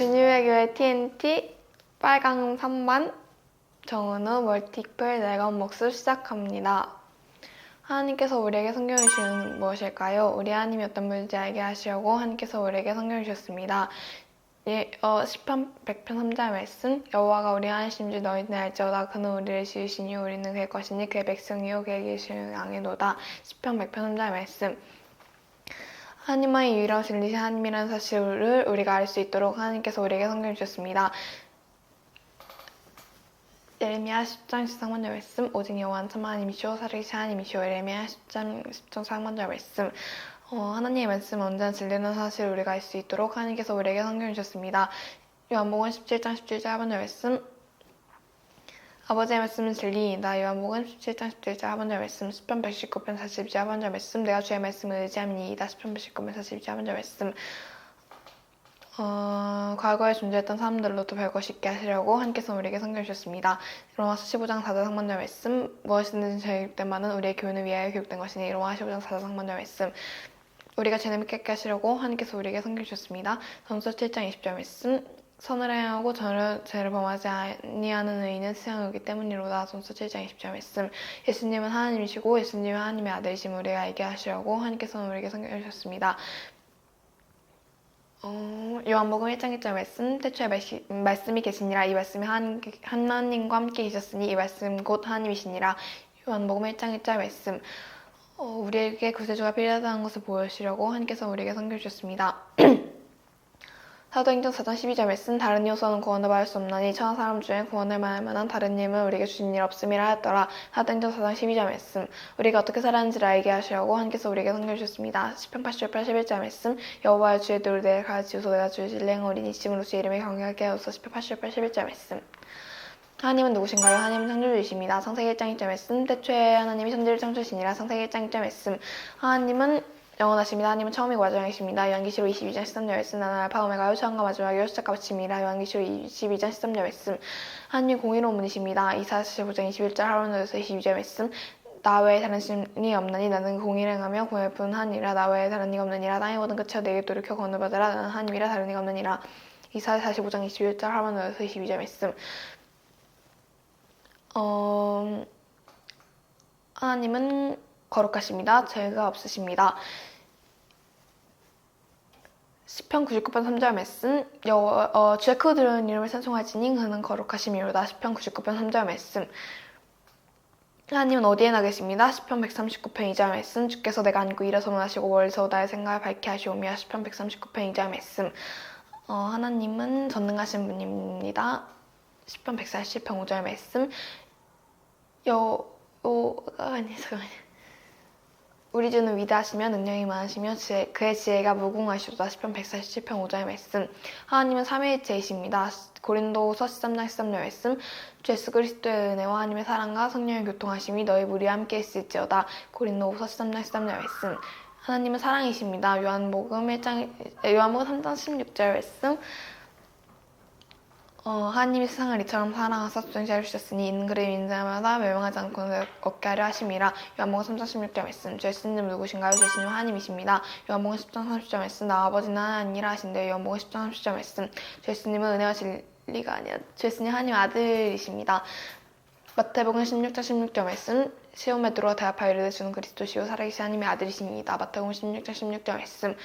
주님의 교회 TNT 빨강 3반 정은우 멀티플 내건 목수 시작합니다. 하나님께서 우리에게 성경을 주시는 무엇일까요? 우리 하나님이 어떤 분인지 알게 하시려고 하나님께서 우리에게 성경을 주셨습니다. 시편 100편 3절 말씀, 여호와가 우리 하나님인 줄 너희는 알지어다. 그는 우리를 지으시니 우리는 그의 것이니 그의 백성이요 그의 계시를 양해도다. 시편 100편 3절 말씀. 하나님만이 유일하고 진리신 하나님이라는 사실을 우리가 알 수 있도록 하나님께서 우리에게 성경을 주셨습니다. 예레미야 10장 13번째 말씀, 오직 여호와는 참 하나님이시오 살아계신 하나님이시오. 예레미야 10장 13번째 말씀. 하나님의 말씀은 언제나 진리라는 사실을 우리가 알 수 있도록 하나님께서 우리에게 성경을 주셨습니다. 요한복음 17장 17절 하번째 말씀, 아버지의 말씀은 진리이다. 요한복음 17장 17절 하번째 말씀, 시편 119편 42절 하번째 말씀, 내가 주의 말씀을 의지함이니이다. 시편 119편 42절 하번째 말씀. 과거에 존재했던 사람들로도 별것 있게 하시려고 하나님께서 우리에게 성경을 주셨습니다. 로마서 15장 4절 상반절 말씀, 무엇이든지 교육된 바는 우리의 교훈을 위하여 교육된 것이니. 로마 15장 4절 상반절 말씀. 우리가 죄를 깨끗게 하시려고 하나님께서 우리에게 성경을 주셨습니다. 전서 7장 20절 말씀, 선을 행하고 죄를 범하지 아니하는 의인은 세상에 오기 때문이로다. 전서 7장 20절 말씀. 예수님은 하나님이시고 예수님은 하나님의 아들이심을 우리가 알게 하시려고 하나님께서 우리에게 성경을 주셨습니다. 요한복음 1장 1절 말씀, 태초에 말씀이 계시니라. 이 말씀이 하나님과 함께 계셨으니 이 말씀 곧 하나님이시니라. 요한복음 1장 1절 말씀. 우리에게 구세주가 필요하다는 것을 보여주시려고 하나님께서 우리에게 성경을 주셨습니다. 사도행전 4장 12절 말씀, 다른 이로서는 구원을 받을 수 없나니 천하 사람 중에 구원을 말할 만한 다른 이름은 우리에게 주신 일 없음이라 하였더라. 사도행전 4장 12절 말씀, 우리가 어떻게 살았는지를 알게 하시려고 하나님께서 우리에게 성경을 주셨습니다. 시편 80절 81절 말씀, 여호와의 주의 도를 내게 가르치소서. 내가 주의 진리를 행하리니 이심으로 주의 이름을 경외하게 하옵소서. 시편 80절 81절 말씀. 하나님은 누구신가요? 하나님은 창조주이십니다. 창세기 1장 1절 말씀, 태초에 하나님이 천지를 창조하시니라. 창세기 1장 1절 말씀. 하나님은 영원하십니다. 하나님은 처음이고 마지막이십니다. 요한계시록 22장 13절 말씀, 나는 알파 오메가요 처음과 마지막이요 시작과 끝입니다. 요한계시록 22장 13절 말씀. 하나님 공의로운 분이십니다. 이사야 45장 21절 하루노에서 22절 말씀, 나 외에 다른 신이 없나니 나는 공의를 행하며 구원을 푸는 하나님이라. 나 외에 다른 이가 없느니라. 땅의 모든 끝이여 내게 돌이켜 구원을 받으라. 나는 하나님이라 다른 이가 없느니라. 이사야 45장 21절 하루노에서 22절 말씀. 하나님은 거룩하십니다. 죄가 없으십니다. 시편 99편 3절 말씀, 주의 크고 두려운 이름을 찬송할지니 그는 거룩하심이로다. 시편 99편 3절 말씀. 하나님은 어디에나 계십니다. 시편 139편 2절 말씀, 주께서 내가 안고 일어서면 하시고 멀리서 나의 생각을 밝게 하시오며. 시편 139편 2절 말씀. 하나님은 전능하신 분입니다. 시편 140편 5절 말씀. 우리 주는 위대하시며 능력이 많으시며 그의 지혜가 무궁하시도다. 시편 147편 5절 말씀. 하나님은 삼위일체이십니다. 고린도후서 13장 13절 말씀. 주 예수 그리스도의 은혜와 하나님의 사랑과 성령의 교통하심이 너희 무리와 함께 있을지어다. 고린도후서 13장 13절 말씀. 하나님은 사랑이십니다. 요한복음 3장 16절 말씀. 하나님이 세상을 이처럼 사랑하사 독생자를 주셨으니 이는 그를 믿는 자마다 멸망하지 않고 얻게 하려 하심이라. 요한복음 3장 16절 말씀. 주 예수님은 누구신가요? 주 예수님은 하나님이십니다. 요한복음 10장 30절 말씀. 나 아버지는 하나님이라 하신대. 요한복음 10장 30절 말씀. 주 예수님은 은혜와 진리가 아니라 주 예수님 하나님 아들이십니다. 마태복음 16장 16절 말씀. 시험에 들어와 대답하여 이르되 주는 그리스도시요 살아계신 하나님의 아들이십니다. 마태복음 16장 16절 말씀.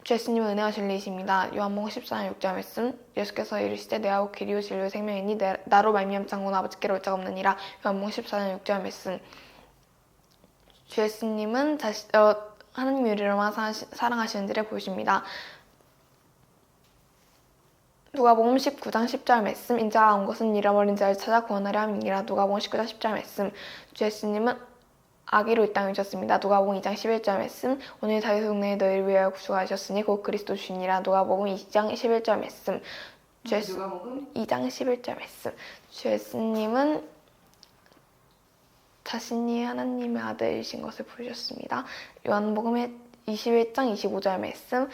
주 예수님은 은혜와 진리이십니다. 요한복음 14장 6절 말씀. 예수께서 이르시되 내가 곧 길이요 진리요 생명이니 나로 말미암지 않고는 아버지께로 올 자가 없느니라. 요한복음 14장 6절 말씀. 주 예수님은 하나님이 우리를 얼마나 사랑하시는지를 보여줍니다. 누가복음 19장 10절 말씀. 인자가 온 것은 잃어버린 자를 찾아 구원하려 함이니라. 누가복음 19장 10절 말씀. 주 예수님은 아기로 이 땅에 오셨습니다. 누가복음 2장 11절 말씀. 오늘 다윗 동네에 너희를 위하여 구주가 하셨으니 곧 그리스도 주니라. 누가복음 2장 11절 말씀. 누가복음 2장 11절 말씀. 주 예수님은 자신이 하나님의 아들이신 것을 보여주셨습니다. 요한복음 21장 25절 말씀.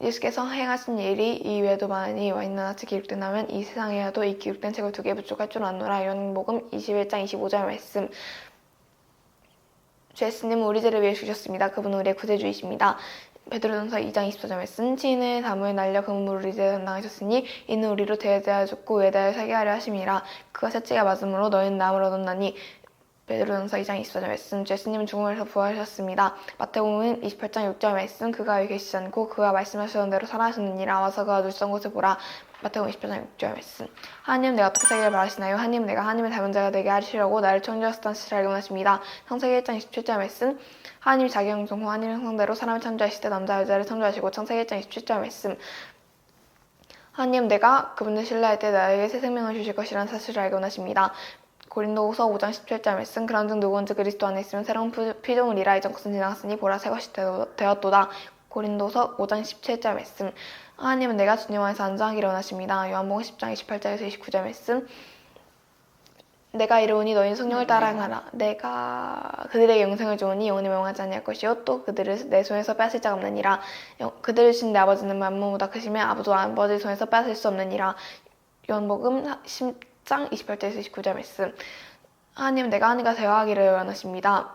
예수께서 행하신 일이 이외에도 많으니 와 있는 아치 기록된다면 이 세상에라도 이 기록된 책을 2개 부족할 줄 아노라. 요한복음 21장 25절 말씀. 주 예수님은 우리 죄를 위해 죽으셨습니다. 그분은 우리의 구세주이십니다. 베드로전서 2장 24절 말씀. 친인의 담을 날려 그물을 이제 담당하셨으니 이는 우리로 대에 대하여 죽고 외에 대하여 살게 하려 하심이라. 그가 셋째가 맞음으로 너희는 남을 얻었나니. 베드로전서 2장 24절 말씀. 예수님은 죽음에서 부활하셨습니다. 마태복음 28장 6절 말씀. 그가 여기 계시지 않고 그가 말씀하시던 대로 살아하셨느니라. 와서 그가 누시던 곳을 보라. 마태복음 28장 6절 말씀. 하나님 내가 어떻게 살기를 바라시나요? 하나님 내가 하나님의 닮은 자가 되게 하시려고 나를 창조하셨다는 사실을 알고 하십니다. 창세기 1장 27절 말씀. 하나님이 자기 형상 후 하나님의 형상대로 사람을 창조하시되 남자 여자를 창조하시고. 창세기 1장 27절 말씀. 하나님 내가 그분을 신뢰할 때 나에게 새 생명을 주실 것이라는 사실을 알고 하십니다. 고린도후서 5장 17절 말씀. 그런즉 누구든지 그리스도 안에 있으면 새로운 피조물이라. 이전 것은 지나갔으니 보라 새 것이 되었도다. 고린도서 5장 17절 말씀. 하나님은 내가 주님 안에서 안전하기를 원하십니다. 요한복음 10장 28절에서 29절 말씀. 내가 이르오니 너희는 성령을 따라하라. 내가 그들에게 영생을 주오니 영원히 멸망하지 아니할 것이요 또 그들을 내 손에서 빼앗을 자가 없느니라. 그들을 주신 내 아버지는 만물보다 크시며 아버지도 아버지 손에서 빼앗을 수 없느니라. 요한복음 10장 28절에서 29절 말씀. 하나님은 내가 하나님과 대화하기를 원하십니다.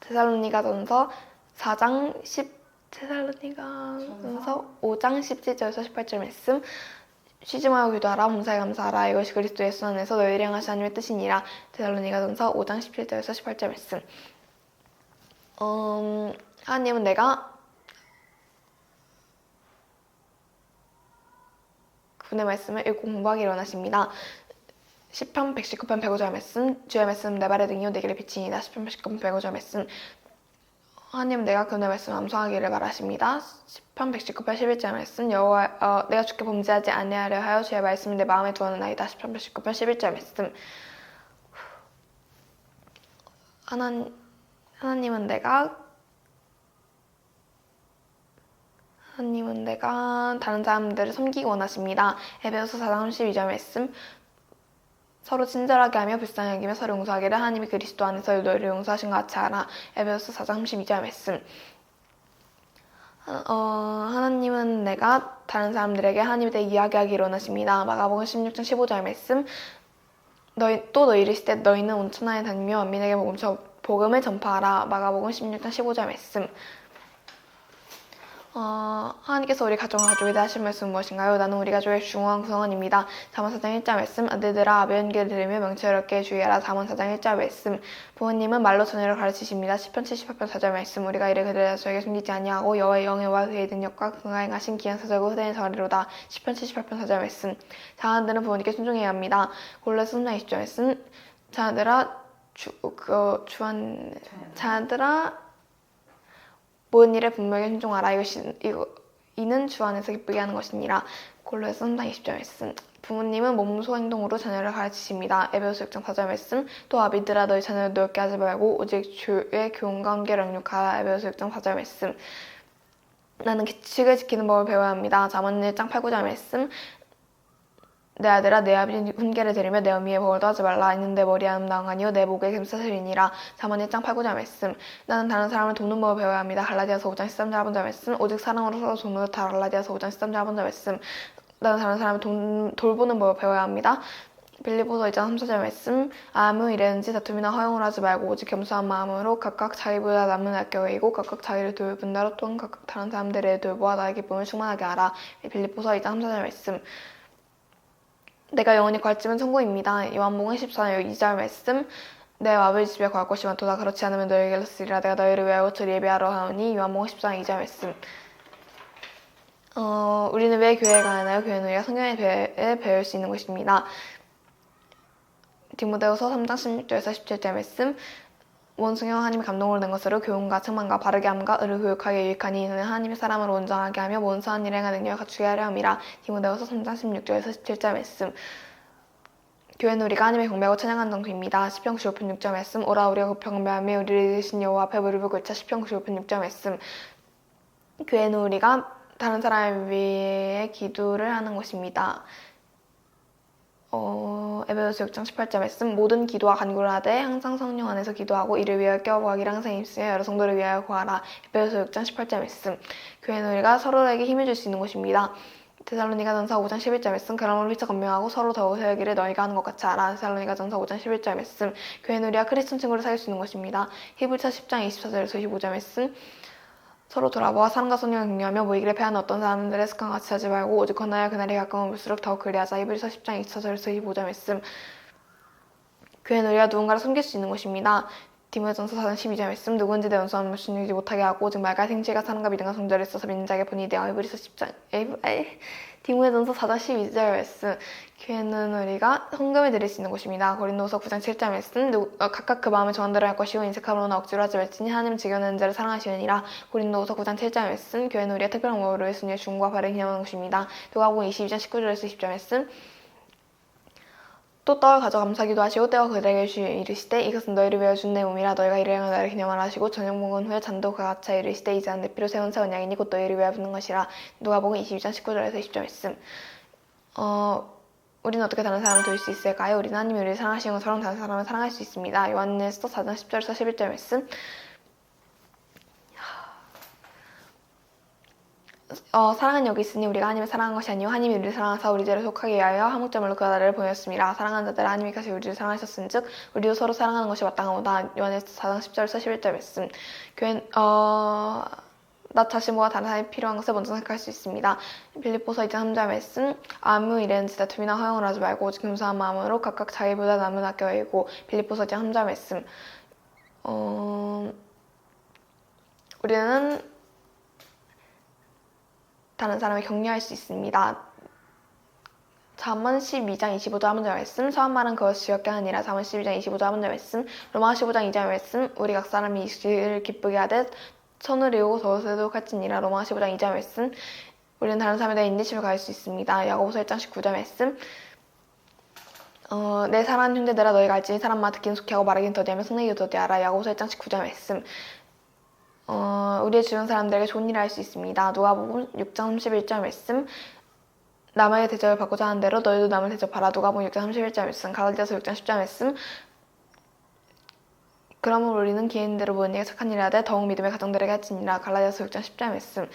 데살로니가전서 5장 17절에서 18절 말씀. 쉬지 말고 기도하라. 범사에 감사하라. 이것이 그리스도 예수 안에서 너희를 향하신 하나님의 뜻이니라. 데살로니가전서 5장 17절에서 18절 말씀. 하나님은 내가 그분의 말씀을 읽고 공부하기를 원하십니다. 시편 119편 105절 말씀. 주의 말씀 내 발의 등이요 내 길의 빛이니이다. 시편 119편 105절 말씀. 하나님 내가 그분의 말씀을 암송하기를 바라십니다. 시편 119편 11절 말씀. 내가 주께 범죄하지 아니하려 하여 주의 말씀을 내 마음에 두었나이다. 시편 119편 11절 말씀. 하나님은 내가 다른 사람들을 섬기기 원하십니다. 에베소서 4장 32절 말씀. 서로 친절하게 하며 불쌍히 여기며 서로 용서하기를 하나님이 그리스도 안에서 너희를 용서하신 것 같이 하라. 에베소서 4장 32절 말씀. 하나님은 내가 다른 사람들에게 하나님에 대해 이야기하기를 원하십니다. 마가복음 16장 15절 말씀. 너 이르시되 너희는 온 천하에 다니며 만민에게 복음을 전파하라. 마가복음 16장 15절 말씀. 하나님께서 우리 가정과 가족에 대해 하신 말씀은 무엇인가요? 나는 우리 가족의 중요한 구성원입니다. 잠언 4장 1절 말씀. 아들들아 아버지 얘기를 들으며 명철롭게 주의하라. 잠언 4장 1절 말씀. 부모님은 말로 자녀를 가르치십니다. 시편 78편 4절 말씀. 우리가 이를 그들의 자손에게 숨기지 아니하고 여호와의 영예와 그의 능력과 그가 행하신 기한 사절고 흐대는 저리로다. 시편 78편 4절 말씀. 자녀들은 부모님께 순종해야 합니다. 골로새 3장 20절 말씀. 자녀들아 모든 일에 분명히 순종하라. 이는 주 안에서 기쁘게 하는 것이니라. 골로새서 3장 20절 말씀. 부모님은 몸소 행동으로 자녀를 가르치십니다. 에베소서 6장 4절 말씀. 또 아비들아 너희 자녀를 노엽게 하지 말고 오직 주의 교훈과 함께를 영육하라. 에베소서 6장 4절 말씀. 나는 규칙을 지키는 법을 배워야 합니다. 잠언 1장 8, 9절 말씀. 내 아들아 내 아버지 훈계를 들으며 내 어미의 벌도 하지 말라. 이는 내 머리에 아름다운가니요 내 목에 갬사슬이니라. 잠언 1장 8, 9절 말씀. 나는 다른 사람을 돕는 법을 배워야 합니다. 갈라디아서 5장 13절 하번절 말씀. 오직 사랑으로 서로 돕는 다. 갈라디아서 5장 13절 하번절 말씀. 나는 다른 사람을 돌보는 법을 배워야 합니다. 빌립보서 2장 3, 4절 말씀. 아무 일에든지 다툼이나 허용을 하지 말고 오직 겸손한 마음으로 각각 자기보다 남은 아껴 여기고 각각 자기를 돌본 대로 또한 각각 다른 사람들을 돌보아 나의 기쁨을 충만하게 하라. 빌립보서 2장 3, 4절 말씀. 내가 영원히 거할지면 천국입니다. 요한복음 14장 2절 말씀. 내 아버지 집에 거할 곳이 많도다. 그렇지 않으면 너희에게 쓰리라. 내가 너희를 위하여 옷을 예배하러 하오니. 요한복음 14장 2절 말씀. 우리는 왜 교회에 가나요? 교회는 우리가 성경에 배울 수 있는 곳입니다. 디모데후서 3장 16절에서 17절 말씀. 원숭이와 하나님의 감동으로 낸 것으로 교훈과 책망과 바르게 함과 의를 교육하게 유익하니 이는 하나님의 사람을 온전하게 하며 모든 선한 일에 행하는 능력을 갖추게 하려 함이라. 디모데후서 3장 16절에서 17절 말씀. 교회는 우리가 하나님의 경배하고 찬양하는 장소입니다. 시편 95편 6절 말씀. 오라 우리가 굽혀 경배하며 우리를 이으신 여호와 앞에 무릎을 꿇자. 시편 95편 6절 말씀. 교회는 우리가 다른 사람을 위해 기도를 하는 곳입니다. 에베소서 6장 18절 말씀. 모든 기도와 간구를 하되 항상 성령 안에서 기도하고 이를 위하여 껴구하기를 항상 힘쓰여 여러 성도를 위하여 구하라. 에베소서 6장 18절 말씀. 교회는 우리가 서로에게 힘을 줄 수 있는 곳입니다. 데살로니가전서 5장 11절 말씀. 그러므로 휘쳐 건명하고 서로 더욱 세우기를 너희가 하는 것 같이 하라. 데살로니가전서 5장 11절 말씀. 교회는 우리가 크리스천 친구를 사귈 수 있는 곳입니다. 히브리서 10장 24절에서 25절 말씀. 서로 돌아보아 사랑과 선량을 격려하며 모이기를 패하는 어떤 사람들의 습관 같이 하지 말고 오직 권하여 그날이 가까운 올수록 더욱 그리하자. 히브리서 10장 24절에서 25절 말씀. 교회는 우리가 누군가를 섬길 수 있는 곳입니다. 디모데전서 4장 12절 말씀. 누구든지 내 원수함을 무시하지 못하게 하고 오직 말과 생질과 사랑과 믿음과 성절에 있어서 믿는 자에게 본이 되어. 히브리서 10장 디모데전서 4장 12절 말씀. 교회는 우리가 헌금을 드릴 수 있는 곳입니다. 고린도후서 9장 7절 말씀. 각각 그 마음을 정한 대로 할 것이고 인색함으로나 억지로 하지 말지니 하나님 지켜내는 자를 사랑하시느니라. 고린도후서 9장 7절 말씀. 교회는 우리의 특별한 모험으로 예수님의 죽음과 발을 기념하는 곳입니다. 누가복음 22장 19절에서 20절 말씀. 또 떡을 가져 감사기도 하시고 떼어 그들에게 이르시되 이것은 너희를 위하여 준 내 몸이라. 너희가 이를 행하여 나를 기념하라 하시고 저녁 먹은 후에 잔도 그와 같이 이르시되 이제는 내 피로 세운 새 언약이니 곧 너희를 위하여 붓는 것이라. 누가복음 22장 19절에서 20절 말씀. 우리는 어떻게 다른 사람을 도울 수 있을까요? 우리는 하나님이 우리를 사랑하시는 것처럼 다른 사람을 사랑할 수 있습니다. 요한일서 4장 10절에서 11절 말씀. 사랑은 여기 있으니 우리가 하나님을 사랑한 것이 아니요 하나님이 우리를 사랑하사 우리 죄를 속하게 위하여 한목제물로 그 아들을 보냈습니다. 사랑하는 자들 하나님이 같이 우리를 사랑하셨은즉 우리도 서로 사랑하는 것이 마땅하오다. 요한일서 4장 10절에서 11절 말씀. 교회는 나 자신보다 다른 사람이 필요한 것을 먼저 생각할 수 있습니다. 빌립보서 2장 3절 말씀. 아무 일에는 다툼이나 허용을 하지 말고 오직 겸손한 마음으로 각각 자기보다 남을 아껴 여기고. 빌립보서 2장 3절 말씀. 우리는 다른 사람을 격려할 수 있습니다. 잠언 12장 25절 하문절 말씀. 서한 말은 그것이 지겹게 하니라. 잠언 12장 25절 하문절 말씀. 로마 15장 2절 말씀. 우리 각 사람이 이를 기쁘게 하되 손을 이루고 더우세도 할지니라. 로마 15장 2절 말씀. 우리는 다른 사람에 대해 인내심을 가질 수 있습니다. 야고보서 1장 19절 말씀. 내 사랑하는 형제들아 너희가 알지니 사람마다 듣기는 속히하고 말하기는 더디하며 성내기도 더디하라. 야고보서 1장 19절 말씀. 우리의 주변 사람들에게 좋은 일을 할 수 있습니다. 누가복음 6장 31절 말씀. 남에게 대접을 받고자 하는 대로 너희도 남을 대접하라. 누가복음 6장 31절 말씀. 갈라디아서 6장 10절 말씀. 그러므로 우리는 기회인대로 모든 일에 착한 일을 하되 더욱 믿음의 가정들에게 할지니라. 갈라디아서 6장 10절 말씀.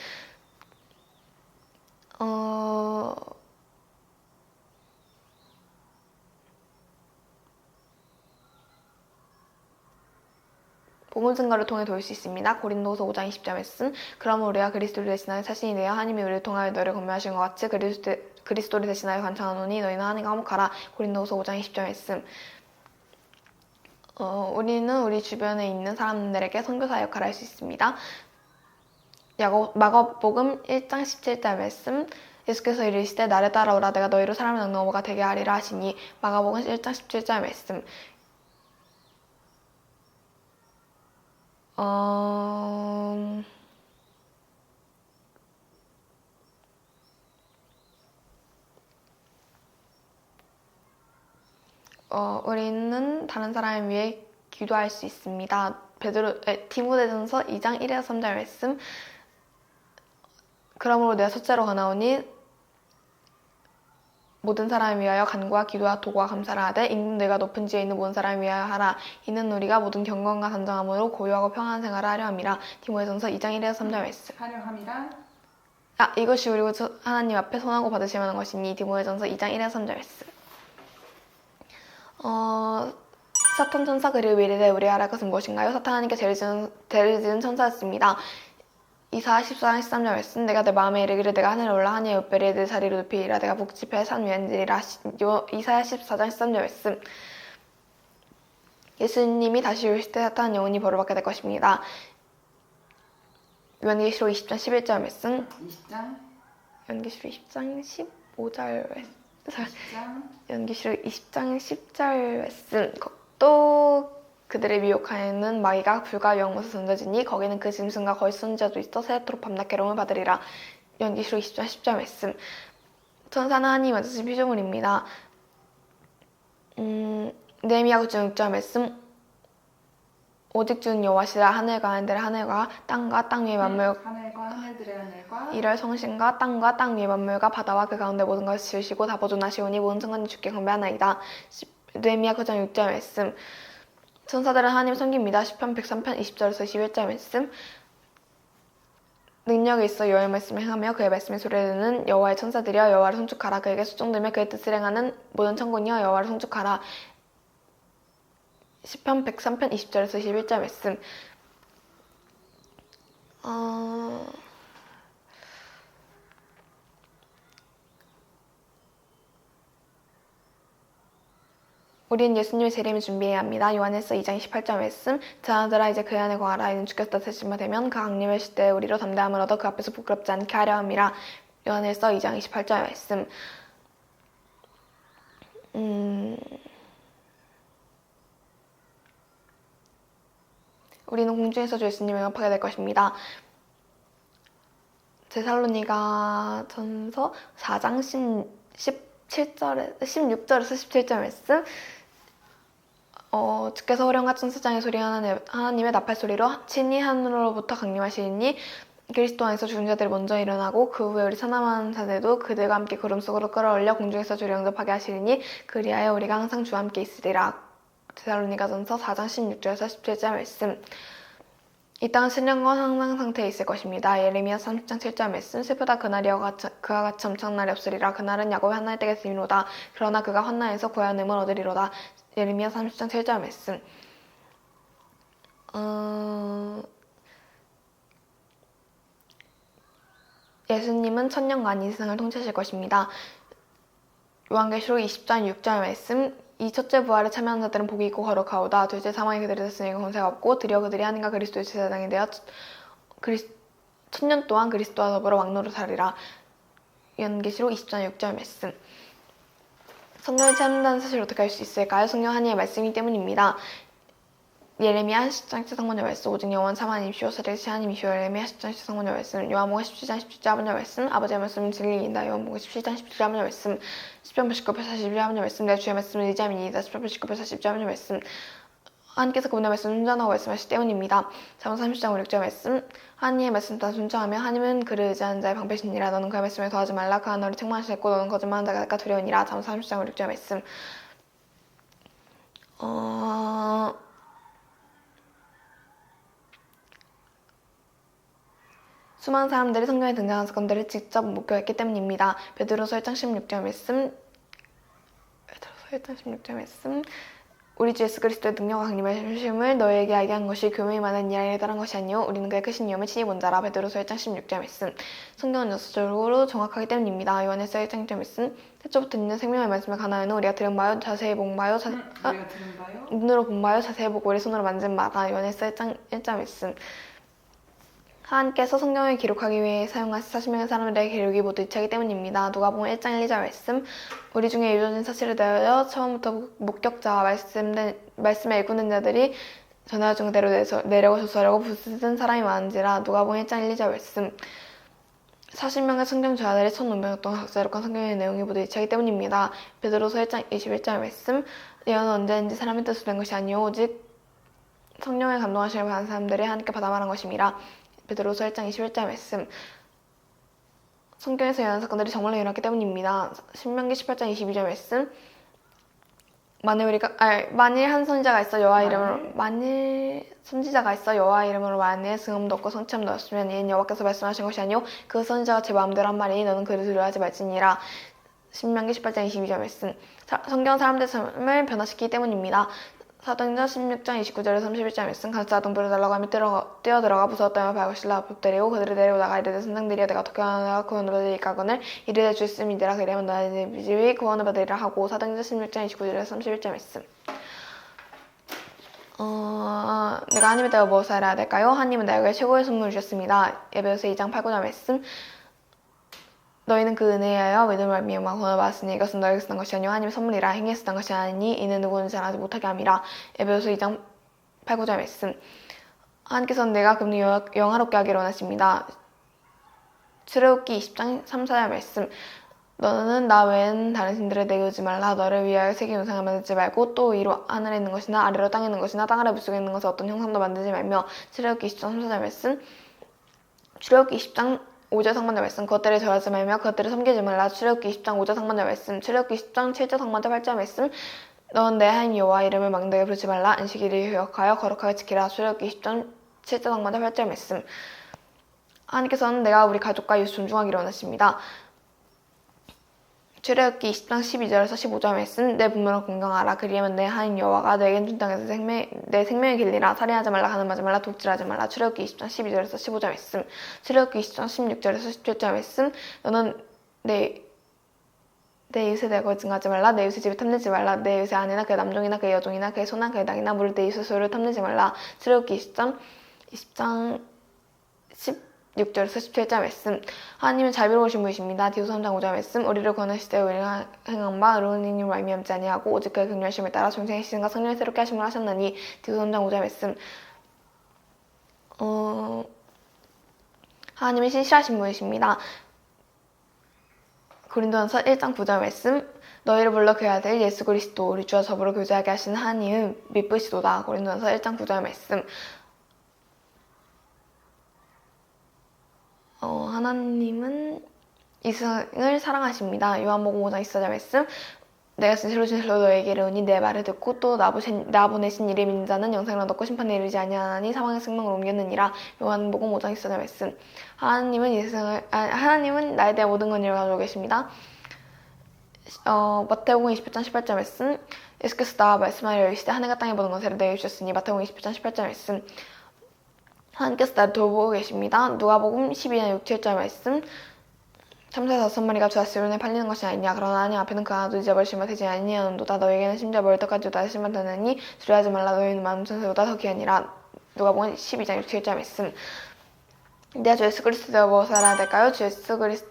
복음 증거를 통해 도울 수 있습니다. 고린도후서 5장 20절 말씀. 그러면 우리가 그리스도를 대신하여 자신이 되어 하나님이 우리를 통하여 너희를 권면하신 것 같이 그리스도를 대신하여 간청하노니 너희는 하나님과 화목하라. 고린도후서 5장 20절 말씀. 우리는 우리 주변에 있는 사람들에게 선교사 역할을 할 수 있습니다. 마가복음 1장 17절 말씀. 예수께서 이르시되 나를 따라오라. 내가 너희로 사람을 낚는 어부가 되게 하리라 하시니. 마가복음 1장 17절 말씀. 우리는 다른 사람을 위해 기도할 수 있습니다. 디모데전서 2장 1에서 3절 말씀. 그러므로 내가 첫째로 권하오니 모든 사람을 위하여 간구와 기도와 도구와 감사를 하되 임금 내가 높은 지에 있는 모든 사람을 위하여 하라. 이는 우리가 모든 경건과 단정함으로 고요하고 평안한 생활을 하려 함이라. 디모데전서 2장 1에서 3절 말씀. 하려 함이라. 이것이 우리 하나님 앞에 선하고 받으실 만한 것이니. 디모데전서 2장 1에서 3절 말씀. 사탄 천사 그리고 미래에 우리가 알할 것은 무엇인가요? 사탄 하나님께 죄를 지은 천사였습니다. 이사야 14장 13절 말씀. 내가 내 마음에 이르기를 내가 하늘에 올라 하늘의 윗별이 내 자리를 높이리라. 내가 북지폐 산 위에 앉으리라. 이사야 14장 13절 말씀. 예수님이 다시 오실 때 사탄은 영원히 벌을 받게 될 것입니다. 요한계시록 20장 11절 말씀. 20장. 요한계시록 20장 15절 말씀. 20장. 요한계시록 20장 10절 말씀. 또 그들의 미혹하에는 마귀가 불과 영못을 던져지니 거기는 그 짐승과 거의 선지자도 있어 새토록 밤낮 괴로움을 받으리라. 요한계시록 20장 10절 말씀. 천사는 하나님 만드신 피조물입니다. 느헤미야 9장 6절 말씀. 오직 주는 여호와시라. 하늘과 하늘들의 하늘과 땅과 땅 위의 만물 하늘과 하늘들의 하늘과 이럴 성신과 땅과 땅 위의 만물과 바다와 그 가운데 모든 것을 지으시고 다 보존하시오니 모든 천간이 주께 경배하나이다. 느헤미야 9장 6절 말씀. 천사들은 하나님 섬깁니다. 시편 103편 20절에서 21절 말씀. 능력이 있어 여호와의 말씀을 행하며 그의 말씀에 소리를 듣는 여호와의 천사들이여 여호와를 송축하라. 그에게 수종들며 그의 뜻을 행하는 모든 천군이여 여호와를 송축하라. 시편 103편 20절에서 21절 말씀. 우리는 예수님의 재림을 준비해야 합니다. 요한일서 2장 28절 말씀. 자녀들아 이제 그 안에 거하라. 이는 주께서 다시마 되면 그 강림을 실 때 우리로 담대함을 얻어 그 앞에서 부끄럽지 않게 하려 함이라. 요한일서 2장 28절 말씀. 우리는 공중에서 주 예수님을 영접하게 될 것입니다. 데살로니가 전서 4장 16절에서 17절 말씀. 주께서 호령과 천사장의 소리 하나님의 나팔 소리로 친히 하늘로부터 강림하시니 그리스도 안에서 죽은 자들이 먼저 일어나고 그 후에 우리 사남한 자들도 그들과 함께 구름 속으로 끌어올려 공중에서 주를 영접하게 하시리니 그리하여 우리가 항상 주와 함께 있으리라. 데살로니가전서 4장 16절에서 17절 말씀. 이 땅은 신령과 상상 상태에 있을 것입니다. 예레미야 30장 7절 말씀. 슬프다 그날이여 그와 같이 엄청난 날이 없으리라. 그날은 야곱의 환난의 때가 있으리로다. 그러나 그가 환난에서 고향됨을 얻으리로다. 예레미야 30장 7절 말씀. 예수님은 천년간 이 세상을 통치하실 것입니다. 요한계시록 20장 6절 말씀. 이 첫째 부활에 참여한 자들은 복이 있고 거룩하오다. 둘째 사망이 그들을 დას으니까 권세가 없고 드디어 그들이 하나님과 그리스도의 제사장이 되어 천년 동안 그리스도와 더불어 왕노릇 하리라. 요한계시록 20장 6절 말씀. 성령을 찾는다는 사실을 어떻게 알 수 있을까요? 성령 하나님의 말씀이기 때문입니다. 예레미야 10장 13번째 말씀. 오직 여호와는 참 하나님이시오 살아계신 하나님이시오. 예레미야 10장 13번째 말씀. 요한복음 17장 17번째 말씀. 아버지의 말씀은 진리이다. 요한복음 17장 17번째 말씀. 10편 19편 42번째 말씀. 내 주의 말씀을 의지함이니이다. 10편 19편 42번째 말씀. 하나님께서 그분의 말씀을 순전하고 말씀하시기 때문입니다. 잠언 30장 5, 6절 말씀. 하나님의 말씀 다 순종하며 하나님은 그를 의지하는 자의 방패시니라. 너는 그의 말씀에 더하지 말라. 그가 너를 책망하시고 너는 거짓말하는 자가 될까 두려우니라. 잠언 30장 5, 6절 말씀. 수많은 사람들이 성경에 등장한 사건들을 직접 목격했기 때문입니다. 베드로서 1장 16절 말씀. 우리 주 예수 그리스도의 능력과 강림의 주심을 너희에게 알게 한 것이 교명이 많은 이하에 따른 것이 아니요 우리는 그의 크신 위엄을 친히 본 자라. 베드로서 1장 16절 말씀. 성경은 역사적으로 정확하기 때문입니다. 요한일서 1장 1절 말씀. 태초부터 있는 생명의 말씀을 가나에는 우리가 들은 바요 자세히 본 바요 눈으로 본 바요 자세히 보고 우리 손으로 만진 바다. 요한일서 1장 1절 말씀. 하나님께서 성경을 기록하기 위해 사용하신 40명의 사람들의 기록이 모두 일치하기 때문입니다. 누가복음 1장 1, 2절 말씀. 우리 중에 유전진 사실에 대하여 처음부터 목격자와 말씀에 일구는 자들이 전하 중대로 내려고 조사하려고 부스든 사람이 많은지라. 누가복음 1장 1, 2절 말씀. 40명의 성경 저자들이 1500년 동안 각자 기록한 성경의 내용이 모두 일치하기 때문입니다. 베드로서 1장 21절 말씀. 예언은 언제든지 사람의 뜻으로 된 것이 아니오 오직 성령의 감동하심을 받은 사람들이 하나님께 받아 말한 것입니다. 베드로서 1장 21절 말씀. 성경에서 일어난 사건들이 정말로 일어났기 때문입니다. 신명기 18장 22절 말씀. 만일 한 선지자가 있어 여호와 이름으로 말하니 승음도 없고 성취함도 없으면 이는 여호와께서 말씀하신 것이 아니오 그 선지자가 제 마음대로 한 말이니 너는 그를 두려워하지 말지니라. 신명기 18장 22절 말씀. 성경은 사람들의 삶을 변화시키기 때문입니다. 사도행전 16장 29절에서 31절 말씀. 간수가 동부를 달라고 하며 뛰어들어가 무서웠다며 발걸실라 엎드리고 그들을 데려오다가 이르되 선생들이여 내가 어떻게 하나 구원을 받으리까거늘 이르되 주 예수 믿으라 그리하면 너희 집이 구원을 받으리라 하고. 사도행전 16장 29절에서 31절 말씀. 내가 하나님의 대하여 무엇을 알아야 될까요? 하나님은 나에게 최고의 선물을 주셨습니다. 에베소서 2장 8, 9절 말씀. 너희는 그 은혜에 하여 믿음을 말미암아 구원을 받았으니 이것은 너에게서 난 것이 아니요 하나님의 선물이라 행위에서 난 것이 아니니 이는 누구든지 잘하지 못하게 함이라. 에베소서 2장 8, 9절 말씀. 하나님께서는 내가 그분을 영화롭게 하기를 원하십니다. 출애굽기 20장 3, 4절 말씀. 너는 나 외에는 다른 신들을 내게 오지 말라. 너를 위하여 새긴 우상을 만들지 말고 또 위로 하늘에 있는 것이나 아래로 땅에 있는 것이나 땅 아래 물속에 있는 것을 어떤 형상도 만들지 말며. 출애굽기 20장 3, 4절 말씀. 출애굽기 20장 5절 상반절 말씀. 그것들을 절하지 말며 그것들을 섬기지 말라. 출애굽기 20장 5절 상반절 말씀. 출애굽기 10장 7절 상반절 8절 말씀. 넌 내 하나님 여호와 이름을 망대에 부르지 말라. 안식일을 기억하여 거룩하게 지키라. 출애굽기 10장 7절 상반절 8절 말씀. 하나님께서는 내가 우리 가족과 이웃 존중하기를 원하십니다. 출애굽기 20장 12절에서 15절 말씀. 내 부모를 공경하라. 그리하면 내 하나님 여호와가 너에게 준 땅에서 내 생명의 길리라. 살인하지 말라. 간음하지 말라. 독질하지 말라. 출애굽기 20장 12절에서 15절 말씀. 출애굽기 20장 16절에서 17절 말씀. 너는 내 이웃에 대하여 증하지 말라. 내 이웃의 집을 탐내지 말라. 내 이웃의 아내나 그의 남종이나 그의 여종이나 그의 소나 그의 낙이나 물을 내 이웃의 소유를 탐내지 말라. 출애굽기 20장 16절에서 17절 말씀. 하나님은 자비로우신 분이십니다. 디도서 3장 5절 말씀. 우리를 구원하실 때 우리가 행한 바 의로운 일을 말미암지 아니하고 오직 그의 긍휼하심을 따라 중생의 시즌과 성령을 새롭게 하심을 하셨나니. 디도서 3장 5절 말씀. 하나님은 신실하신 분이십니다. 고린도전서 1장 9절 말씀. 너희를 불러 그의 아들 예수 그리스도 우리 주와 더불어 교제하게 하신 하나님은 미쁘시도다. 고린도전서 1장 9절 말씀. 하나님은 이 세상을 사랑하십니다. 요한복음 5장 24절 말씀. 내가 진실로 너에게 이르노니 내 말을 듣고 또 나 보내신 이를 믿는 자는 영생을 얻고 심판에 이르지 아니하나니 사망의 생명을 옮겼느니라. 요한복음 5장 24절 말씀. 하나님은 나에 대한 모든 권위를 가지고 계십니다. 마태복음 28장 18절 말씀. 예수께서 나와 말씀하여 이르시되 하늘과 땅의 모든 것을 내게 주셨으니. 마태복음 28장 18절 말씀. 하나님께서 나를 돌보고 계십니다. 누가복음 12장 6, 7절 말씀. 참새 5마리가 두 아스론에 팔리는 것이 아니냐. 그러나 하나님 앞에는 그 하나도 잊어버리시면 되지 아니하는도다. 너에게는 심지어 멀떡까지도 다시만 되느니 두려워하지 말라. 너희는 많은 천사보다 더 귀하니라. 누가복음 12장 6, 7절 말씀. 내가 주 예수 그리스도를 무엇을 알아야 될까요? 주 예수 그리스도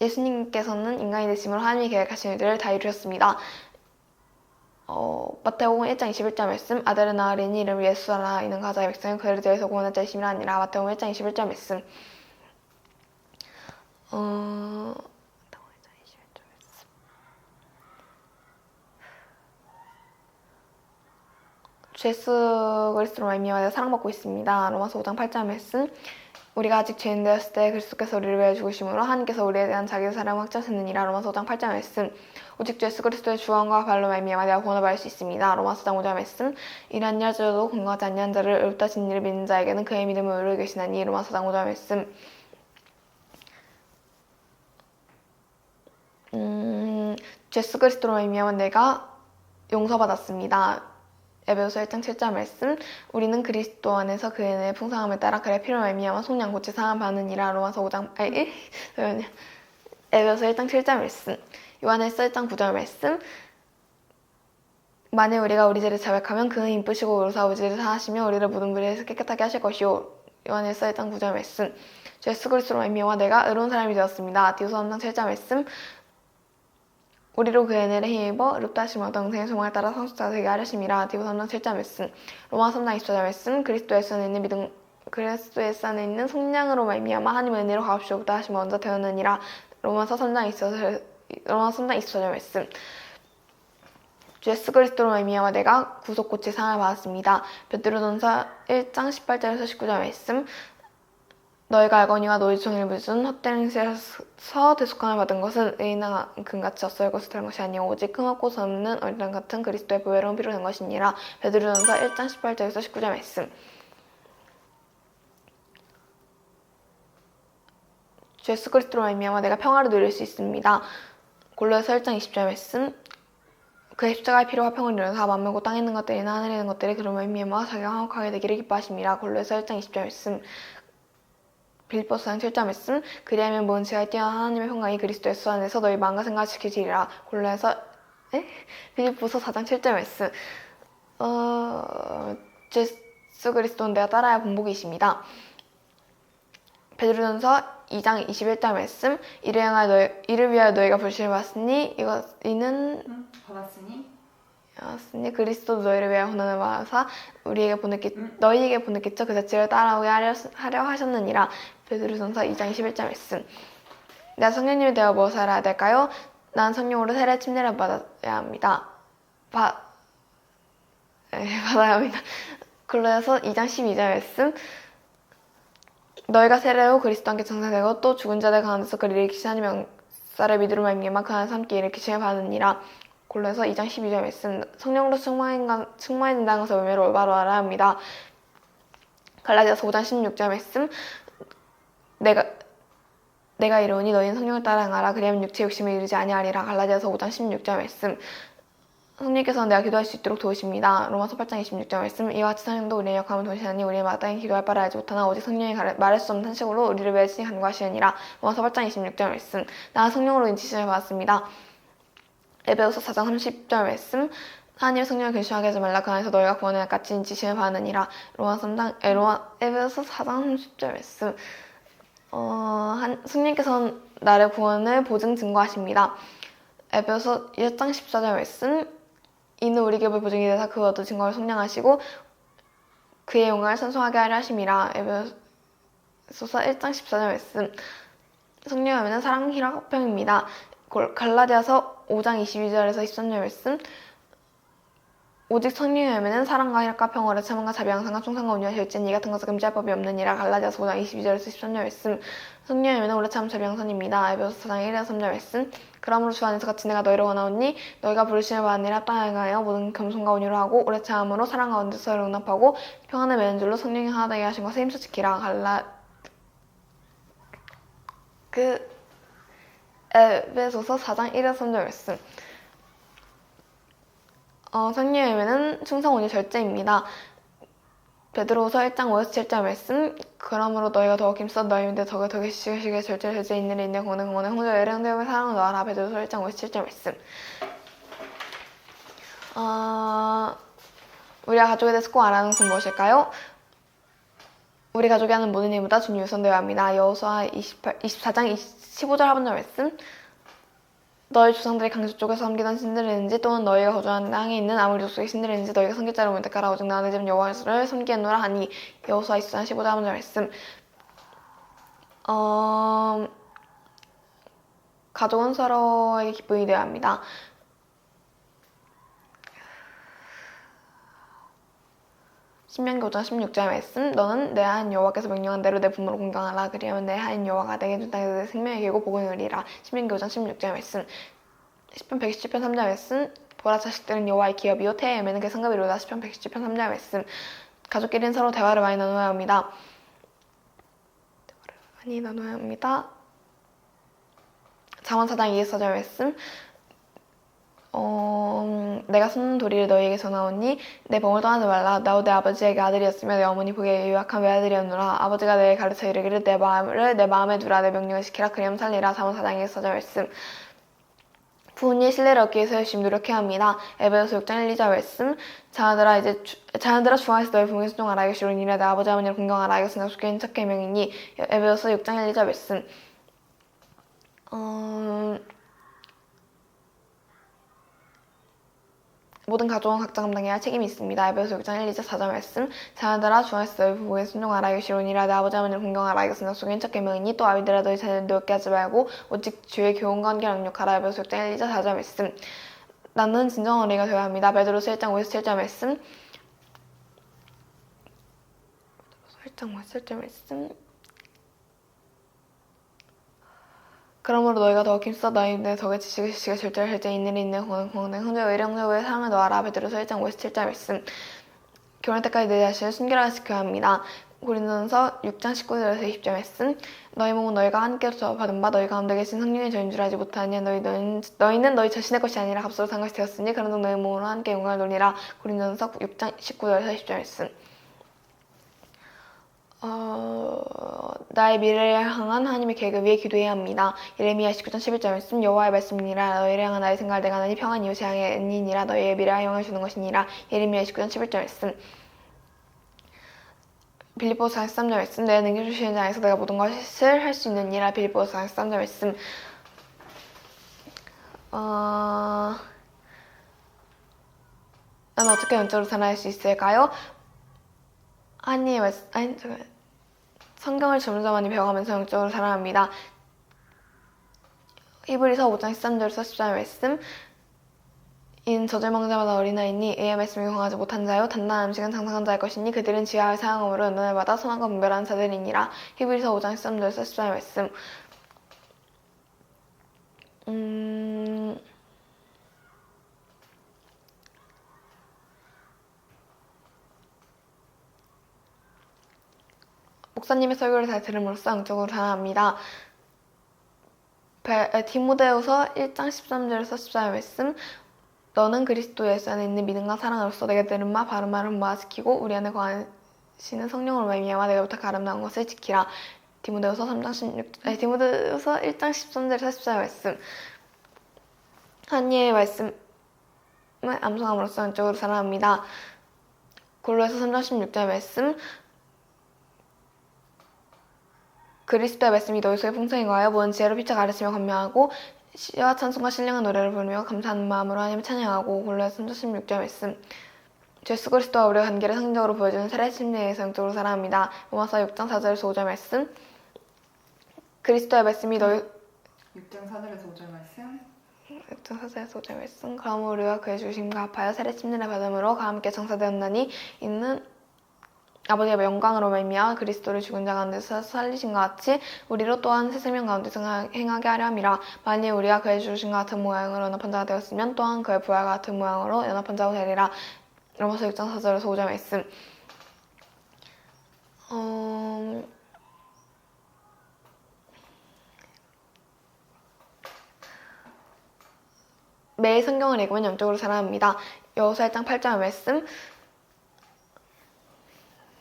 예수님께서는 인간이 되심으로 하나님이 계획하신 일들을 다 이루셨습니다. 마태복음 1장 21절 말씀. 아들을 낳으리니 이름을 예수라. 이는 가자의 백성은 그를 대해서 구원할 자이심이라 아니라. 마태복음 1장 21절 말씀. 주 예수 그리스도로 말미암아 사랑받고 있습니다. 로마서 5장 8절 말씀. 우리가 아직 죄인 되었을 때 그리스도께서 우리를 위하여 죽으심으로 하나님께서 우리에 대한 자기의 사랑을 확증하셨느니라. 로마서 5장 8절 말씀. 오직 주 예수 그리스도의 주원과 발로 말미암아 내가 구원을 받을 수 있습니다. 로마서 5장 5절 말씀. 이러한 일하여도 공경하지 아니한 자를 의롭다 하신 이를 믿는 자에게는 그의 믿음을 의뢰 계시나니. 로마서 5장 5절 말씀. 주 예수 그리스도로 말미암아 내가 용서받았습니다. 에베소서 1장 7절 말씀. 우리는 그리스도 안에서 그의 은혜의 풍성함을 따라 그의 피로 말미암아 속량 고치 사함 받느니라. 로마서 5장 에베소서 1장 7절 말씀. 요한일서 1장 9절 말씀. 만일 우리가 우리 죄를 자백하면 그는 인쁘시고 의로사 우리 죄를 사하시며 우리를 모든 불의에서 깨끗하게 하실 것이요. 요한일서 1장 9절 말씀. 주 예수 그리스도로 말미암아 내가 의로운 사람이 되었습니다. 디도서 3장 7절 말씀. 우리로 그의 은혜를 힘입어 의롭다 하심을 얻어 영생의 소망을 따라 성숙자 되게 하려심이라. 디도서 3장 7절 말씀. 로마 3장 24절 말씀. 그리스도 예수 안에 있는 속량으로 말미암아 하나님의 은혜로 값없이옵다 하심을 먼저 되었느니라. 로마서 3장 24절 말씀. 주 예수 그리스도로 말미암아 내가 구속 고치 상을 받았습니다. 베드로전서 1장 18절에서 19절 말씀. 너희가 알거니와 너희 종일 묻은 헛된 행실에서 대속함을 받은 것은 의인한 금같이 엇설 것을 들은 것이 아니오 오직 흠없고 없는 어린양 같은 그리스도의 보혈은 피로 된 것이니라. 베드로전서 1장 18절에서 19절 말씀. 주 예수 그리스도로 말미암아 내가 평화를 누릴 수 있습니다. 골로새서 1장 20절 말씀. 그의 십자가의 피로 화평을 이루사 만물고 땅에 있는 것들이나 하늘에 있는 것들이 그로 말미암아 자기가 화목하게 되기를 기뻐하심이라. 골로새서 1장 20절 말씀. 빌립보서 4장 7절 말씀. 그리하면 모든 지하에 뛰어난 하나님의 평강이 그리스도 예수 안에서 너희 마음과 생각을 지키시리라. 빌립보서 4장 7절 말씀. 예수 그리스도는 내가 따라야 본보기이십니다. 베드로전서 2장 21절 말씀. 이를 위하여 너희가 불신을 받았으니 이는 그리스도도 너희를 위하여 고난을 받아사 너희에게 보냈겠죠. 그 자체를 따라오게 하려 하셨느니라. 베드로전서 2장 21절 말씀. 내가 성령님에 대하여 무엇을 알아야 될까요? 난 성령으로 세례 침례를 받아야 합니다. 받아야 합니다. 골로새서 2장 12절 말씀. 너희가 세례로 그리스도 함께 장사되고 또 죽은 자들 가운데서 그를 일으키신 하나님의 역사를 믿음으로 말미암아 그 안에서 함께 일으키심을 받으니라. 골로새서 2장 12절 말씀. 성령으로 충만해진다는 것을 의미로 올바로 알아야 합니다. 갈라디아서 5장 16절 말씀. 내가 이르노니 너희는 성령을 따라 행하라. 그리하면 육체 욕심에 이르지 아니하리라. 갈라디아서 5장 16절 말씀. 성령께서는 내가 기도할 수 있도록 도우십니다. 로마서 8장 26절 말씀. 이와 같이 성령도 우리의 역함을 도우시나니 우리의 마땅히 기도할 바를 알지 못하나 오직 성령이 말할 수 없는 탄식으로 우리를 매진히 간구하시느니라. 로마서 8장 26절 말씀. 나는 성령으로 인치심을 받았습니다. 에베소서 4장 30절 말씀. 하나님의 성령을 근심하게 하지 말라. 그 안에서 너희가 구원을 같이 인치심을 받느니라. 에베소서 4장 30절 말씀. 성령께서는 나를 구원을 보증 증거하십니다. 에베소 1장 14절 말씀. 이는 우리 기업의 보증이 되사 그 얻은 증거를 속량하시고 그의 영광을 선송하게 하려 하심이라. 에베소서 1장 14절 말씀. 성령의 열매는 사랑, 희락, 화평입니다. 갈라디아서 5장 22절에서 23절 말씀. 오직 성령의 열매는 사랑과 희락과 평화와 참음과 자비, 양상과 충성과 온유와 절제는 이 같은 것을 금지할 법이 없느니라. 갈라디아서 5장 22절에서 13절 말씀. 성령의 열매는 오래 참음, 자비, 양선입니다. 에베소서 4장 1에서 3절 말씀. 그러므로 주 안에서 같이 내가 너희를 원하오니 너희가 부르심을 받은 일에 합당하여 모든 겸손과 온유를 하고 오래 참음으로 사랑 가운데 서로 용납하고 평안을 맺는 줄로 성령이 하나 되게 하신 것을 힘써 지키라. 에베소서 4장 1에서 3절 말씀. 성령의 열매는 충성, 온유, 절제입니다. 베드로후서 1장 5에서 7절 말씀. 그러므로 너희가 더욱 힘써 너희 인데 덕에 시시게 절제 인내를 인내 공헌 홍조 애령대음의 사랑을 넣어라. 베드로후서 1장 5에서 7절 말씀. 우리가 가족에 대해서 꼭 알아야 하는 것은 무엇일까요? 우리 가족이 하는 모든 일보다 주님이 우선되어야 합니다. 여호수아 24장 15절 하반절 말씀. 너희 조상들이 강주 쪽에서 섬기던 신들이든지 또는 너희가 거주하는 땅에 있는 아무리 족속의 신들이든지 너희가 섬길 자를 선택하라. 오직 나와 내 집은 여호와를 섬기겠노라 하니. 여호수아 24장 15절 하반절 말씀. 가족은 서로에게 기쁨이 되어야 합니다. 신명기 5장 16절 말씀. 너는 내 하나님 여호와께서 명령한 대로 내 부모를 공경하라. 그리하면 내 하나님 여호와가 내게 준 땅에서 내 생명의 길고 복을 누리라. 신명기 5장 16절 말씀. 시편 117편 3절 말씀. 보라, 자식들은 여호와의 기업이요 태의 열매는 그 상급이로다. 시편 117편 3절 말씀. 가족끼리는 서로 대화를 많이 나눠야 합니다. 잠언 4장 24절 말씀. 내가 쏟는 도리를 너희에게 전하오니 내 범을 떠나지 말라. 나도 내 아버지에게 아들이었으며 내 어머니 보기에 유약한 외아들이었노라. 아버지가 내게 가르쳐 이르기를 내 마음에 두라. 내 명령을 지키라. 그리하면 살리라. 잠언 4장 24절 말씀. 부모님의 신뢰를 얻기 위해서 열심히 노력해야 합니다. 에베소서 6장 1, 2절 말씀. 자녀들아 주 안에서 너희 부모에 순종하라. 이것이 옳으니라. 내 아버지 어머니를 공경하라. 이것은 약속된 첫 계명이니. 에베소서 6장 1, 2절 말씀. 모든 가족은 각자 감당해야 할 책임이 있습니다. 에베소서 6장 1, 2절 4절 말씀. 자녀들아 주 안에서 너희 부모에 순종하라. 이것이 옳으니라. 내 아버지 어머니를 공경하라. 이것은 약속된 첫 계명이니. 또 아비들아 너희 자녀를 노엽게 하지 말고 오직 주의 교훈과 관계를 능력하라. 에베소서 6장 1, 2절 4절 말씀. 나는 진정한 어린이가 되어야 합니다. 베드로서 1장 5에서 7절 말씀. 1장 5에서 7절 말씀. 그러므로 너희가 더욱 힘써 너희 내 덕에 지식에 절제 인내를 인내 공헌 형제와 의령제의 사랑을 너하라. 베드로서 1장 5에서 7절 말씀. 결혼 때까지 내 자신을 순결하게 지켜야 합니다. 고린도전서 6장 19절에서 20절 말씀. 너희 몸은 너희가 하나님께로서 받은 바 너희 가운데 계신 성령의 저인 줄 알지 못하느냐. 너희는 너희 자신의 것이 아니라 값으로 산 것이 되었으니 그런즉 너희 몸으로 함께 영광을 돌리라. 고린도전서 6장 19절에서 20절 말씀. 나의 미래를 향한 하나님의 계획을 위해 기도해야 합니다. 예레미야 19장 11절 말씀. 여호와의 말씀이니라. 너희를 향한 나의 생각을 내가 하나니 평안 이웃에 향하니라. 너희의 미래와 영광을 주는 것이니라. 예레미야 19장 11절 말씀. 빌립보서 4장 13절 말씀. 내 능력 주시는 자에서 내가 모든 것을 할 수 있느니라. 빌립보서 4장 13절 말씀. 난 어떻게 영적으로 살아갈 수 있을까요? 성경을 점점 많이 배워가면서 영적으로 살아갑니다. 히브리서 5장 13절에서 14절 말씀. 이는 젖을 먹는 자마다 어린아이니 의의 말씀이 강하지 못한 자요 단단한 음식은 장성한 자일 것이니 그들은 지하의 사용함으로 연단을 받아 선악과 분별하는 자들이니라. 히브리서 5장 13절에서 14절 말씀. 목사님의 설교를 잘 들음으로써 영적으로 자라납니다. 디모데후서 1장 13절에서 14절 말씀. 너는 그리스도 예수 안에 있는 믿음과 사랑으로서 내게 들은 말 바른 말을 모아지키고 우리 안에 거하시는 성령으로 말미암아 내게부터 아름다운 것을 지키라. 디모데후서 1장 13절에서 14절 말씀. 하나님의 말씀을 암송함으로써 영적으로 자라납니다. 골로새서 3장 16절 말씀. 그리스도의 말씀이 너희 속에 풍성히 거하여 모든 지혜로 피차 가르치며 건면하고 시와 찬송과 신령한 노래를 부르며 감사하는 마음으로 하나님을 찬양하고. 골로새서 3장 16절 말씀. 주 예수 그리스도와 우리의 관계를 상징적으로 보여주는 세례 침례에서 영적으로 자라납니다. 로마서 6장 4절에서 5절 말씀. 그리스도의 말씀이 너희 6장 4절에서 5절 말씀. 6장 4절에서 5절 말씀. 그러므로 우리가 그의 주심과 합하여 세례 침례를 받음으로 그와 함께 장사되었나니 이는 아버지의 영광으로 말미암아 그리스도를 죽은 자 가운데서 살리신 것 같이 우리로 또한 새 생명 가운데서 행하게 하려 함이라. 만일 우리가 그의 주신과 같은 모양으로 연합한 자가 되었으면 또한 그의 부활과 같은 모양으로 연합한 자가 되리라. 로마서 6장 4절에서 5절 말씀. 매일 성경을 읽으면 영적으로 자라납니다. 여호수아 1장 8절 말씀.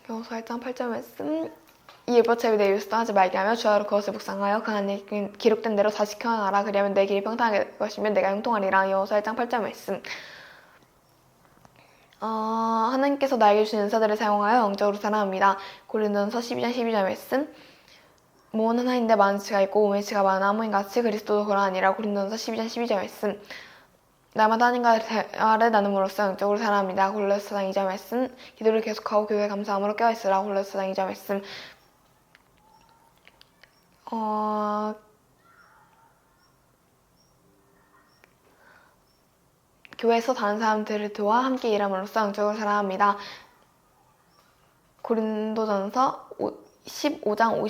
여호수아 1장 8절 말씀. 이 율법책을 내 입에 떠나지 말게 하며 주야로 그것을 묵상하여 그 안에 기록된 대로 다시 행하라. 그리하면 내 길이 평탄하게 될 것이며 내가 형통하리라. 여호수아 1장 8절 말씀. 하나님께서 나에게 주신 은사들을 사용하여 영적으로 자라납니다. 고린도전서 12장 12절 말씀. 모은 하나인데 많은 지가 있고 오의 지가 많은 아모인같이 그리스도도 그러하니라. 고린도전서 12장 12절 말씀. 날마다 하나님과 대화를 나눔으로써 영적으로 자라납니다. 골로새 4장 2절 말씀. 기도를 계속하고 교회에 감사함으로 깨어있으라. 골로새 4장 2절 말씀. 교회에서 다른 사람들을 도와 함께 일함으로써 영적으로 자라납니다. 고린도전서 12장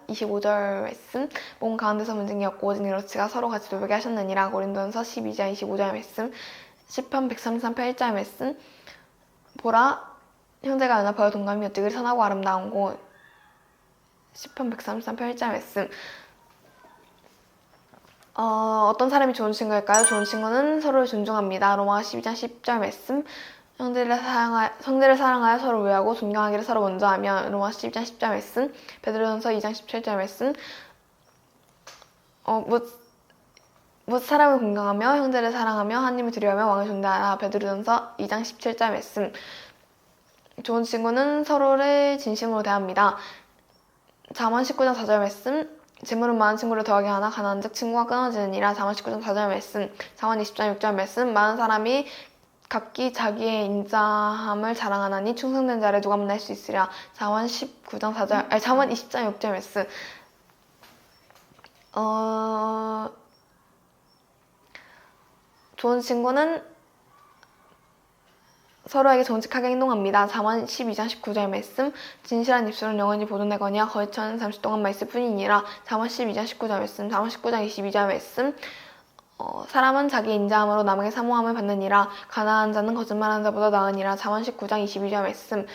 25절 말씀. 몸 가운데서 문쟁이 없고 오직 이렇지가 서로 같이 돌보게 하셨느니라. 고린도전서 12장 25절 말씀. 시편 133편 1절 말씀. 보라, 형제가 연합하여 동감이 어찌 선하고 아름다운 곳. 시편 133편 1절 말씀. 어떤 사람이 좋은 친구일까요? 좋은 친구는 서로를 존중합니다. 로마 12장 10절 말씀. 성제를 사랑하여 서로 위하고 존경하기를 서로 먼저 하며. 로마 12장 10절 말씀. 베드로전서 2장 17절 말씀. 못 사람을 공경하며 형제를 사랑하며 하나님을 두려워하며 왕을 존대하라. 베드로전서 2장 17절 말씀. 좋은 친구는 서로를 진심으로 대합니다. 잠언 19장 4절 말씀. 재물은 많은 친구를 더하게 하나 가난한 즉 친구가 끊어지느니라. 잠언 19장 4절 말씀. 잠언 20장 6절 말씀. 많은 사람이 각기 자기의 인자함을 자랑하나니 충성된 자를 누가 만날 수 있으랴. 잠언 19장 4절, 잠언 20장 6절 말씀. 좋은 친구는 서로에게 정직하게 행동합니다. 잠언 12장 19절 말씀. 진실한 입술은 영원히 보존되거니와 거짓말은 잠시 동안만 있을 뿐이니라. 잠언 12장 19절 말씀. 잠언 19장 22절 말씀. 사람은 자기 인자함으로 남에게 사모함을 받느니라. 가난한 자는 거짓말하는 자보다 나으니라. 잠언 19장 22절 말씀.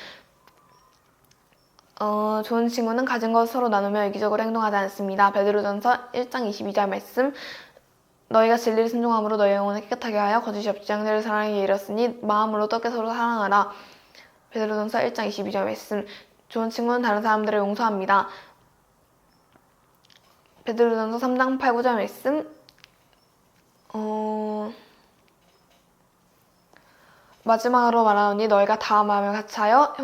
좋은 친구는 가진 것을 서로 나누며 이기적으로 행동하지 않습니다. 베드로전서 1장 22절 말씀. 너희가 진리를 순종함으로 너희 영혼을 깨끗하게 하여 거짓이 없지 양들을 사랑하게 이뤘으니 마음으로 떡게 서로 사랑하라. 베드로전서 1장 22절 말씀. 좋은 친구는 다른 사람들을 용서합니다. 베드로전서 3장 8, 9절 말씀. 마지막으로 말하노니 너희가 다 마음을 같이하여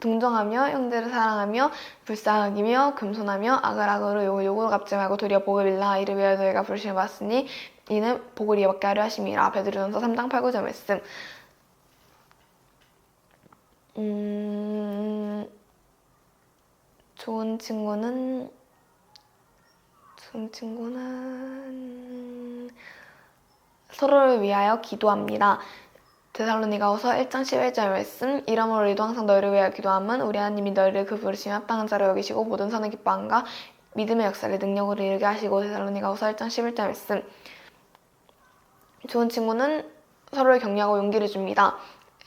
동정하며 형제를 사랑하며 불쌍하기며 금손하며 악을 욕으로 갚지 말고 도리어 복을 빌라. 이를 위하여 너희가 부르심을 받았으니 이는 복을 이어받게 하려 하심이라. 베드로전서 3장 8, 9절 말씀. 좋은 친구는 서로를 위하여 기도합니다. 데살로니가후서 1장 11절 말씀. 이러므로 우리도 항상 너희를 위하여 기도함은 우리 하나님이 너희를 그 부르심에 합당한 자로 여기시고 모든 선을 기뻐함과 믿음의 역사를 능력으로 이루게 하시고. 데살로니가후서 1장 11절 말씀. 좋은 친구는 서로를 격려하고 용기를 줍니다.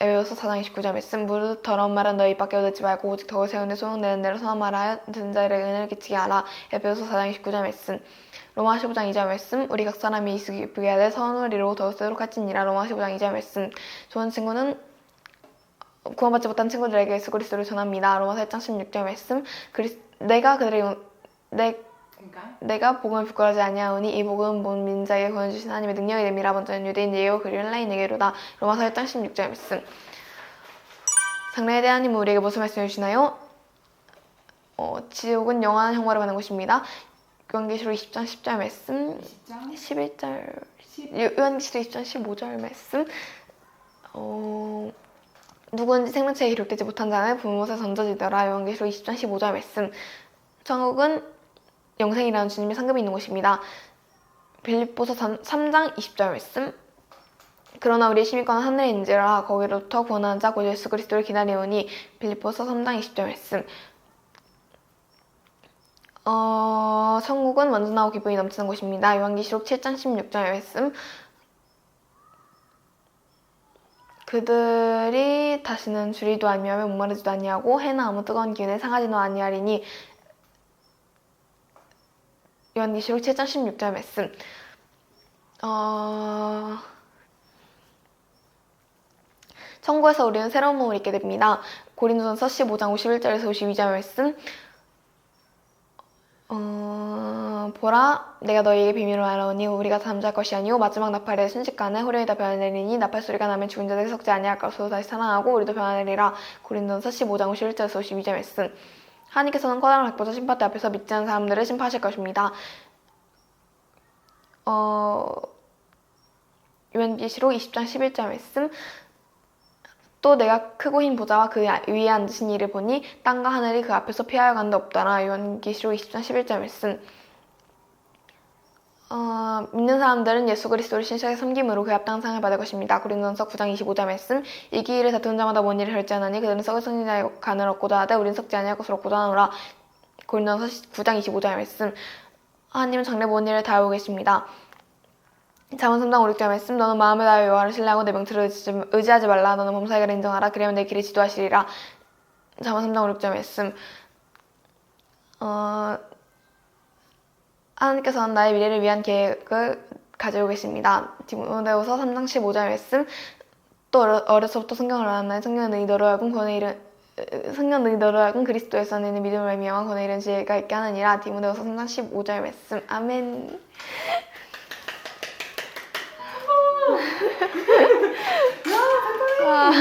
에베소서 4장 29절 말씀. 무릇 더러운 말은 너희 입 밖에 얻지 말고 오직 덕을 세우는 소용되는 대로 선한 말하여 듣는 자들에게 은혜를 끼치게 하라. 에베소서 4장 29절 말씀. 로마 15장 2절 말씀. 우리 각 사람이 이익을 기쁘게 하되 선을 이루고 더욱 세도록 할지니라. 로마 15장 2절 말씀. 좋은 친구는 구원받지 못한 친구들에게 예수 그리스도를 전합니다. 로마서 1장 16절 말씀. 내가 복음을 부끄러워하지 아니하오니 이 복음은 본 민자에게 구원 주신 하나님의 능력이 됨이라. 먼저는 유대인에게요 그리고 헬라인에게로다. 로마서 1장 16절 말씀. 장래에 대한 하나님은 우리에게 무슨 말씀을 주시나요? 지옥은 영원한 형벌을 받는 곳입니다. 요한계시록 20장 10절 말씀. 20장 11절 요한계시록 20장 15절 말씀. 누구든지 생명책에 기록되지 못한 자는 불못에 던져지더라. 요한계시록 20장 15절 말씀. 천국은 영생이라는 주님의 상급이 있는 곳입니다. 빌립보서 3장 20절 말씀. 그러나 우리의 시민권은 하늘에 있는지라 거기로부터 구원하는 자 곧 예수 그리스도를 기다리오니. 빌립보서 3장 20절 말씀. 천국은 완전하고 기쁨이 넘치는 곳입니다. 요한계시록 7장 16절 말씀. 그들이 다시는 주리도 아니하며 목마르지도 아니하고 해나 아무 뜨거운 기운에 상하지도 아니하리니. 요한계시록 7장 16절 말씀. 천국에서 우리는 새로운 몸을 입게 됩니다. 고린도전서 15장 51절에서 52절 말씀. 보라 내가 너희에게 비밀을 말하오니 우리가 잠잘 것이 아니오 마지막 나팔에 순식간에 후련히 다 변화내리니 나팔 소리가 나면 죽은 자들이 썩지 아니할 것으로 다시 살아나고 우리도 변화내리라. 고린도전서 15장 51절에서 52절 말씀. 하나님께서는 커다란 백보자 심판대 앞에서 믿지 않는 사람들을 심판하실 것입니다. 요한계시록 20장 11절 말씀. 또 내가 크고 흰 보좌와 그 위에 앉으신 이를 보니 땅과 하늘이 그 앞에서 피하여 간데 없더라. 요한계시록 20장 11절 말씀. 믿는 사람들은 예수 그리스도를 신실하게 섬김으로 그에 합당한 상을 받을 것입니다. 고린도전서 9장 25절 말씀. 이기 일을 다투는 자마다 뭔 일을 결제하나니 그들은 썩을 썩는 자의 간을 얻고자 하되 우린 썩지 아니할 것을 얻고자 하노라. 고린도전서 9장 25절 말씀. 하나님은 장래 모든 일을 다 알고 계십니다. 잠언 3장 5, 6절 말씀. 너는 마음에 다하여 여호와를 신뢰하고 내 명철을 의지하지 말라. 너는 범사에게를 인정하라. 그래야 내 길을 지도하시리라. 잠언 3장 5, 6절 말씀. 하나님께서는 나의 미래를 위한 계획을 가지고 계십니다. 디모데후서 3장 15절 말씀. 또 어려서부터 성경을 알았나니 성경은 너희 너로 하여금 그리스도에서 너희는 믿음을 말미암아 권에 이른 지혜가 있게 하느니라. 디모데후서 3장 15절 말씀. 아멘. 와.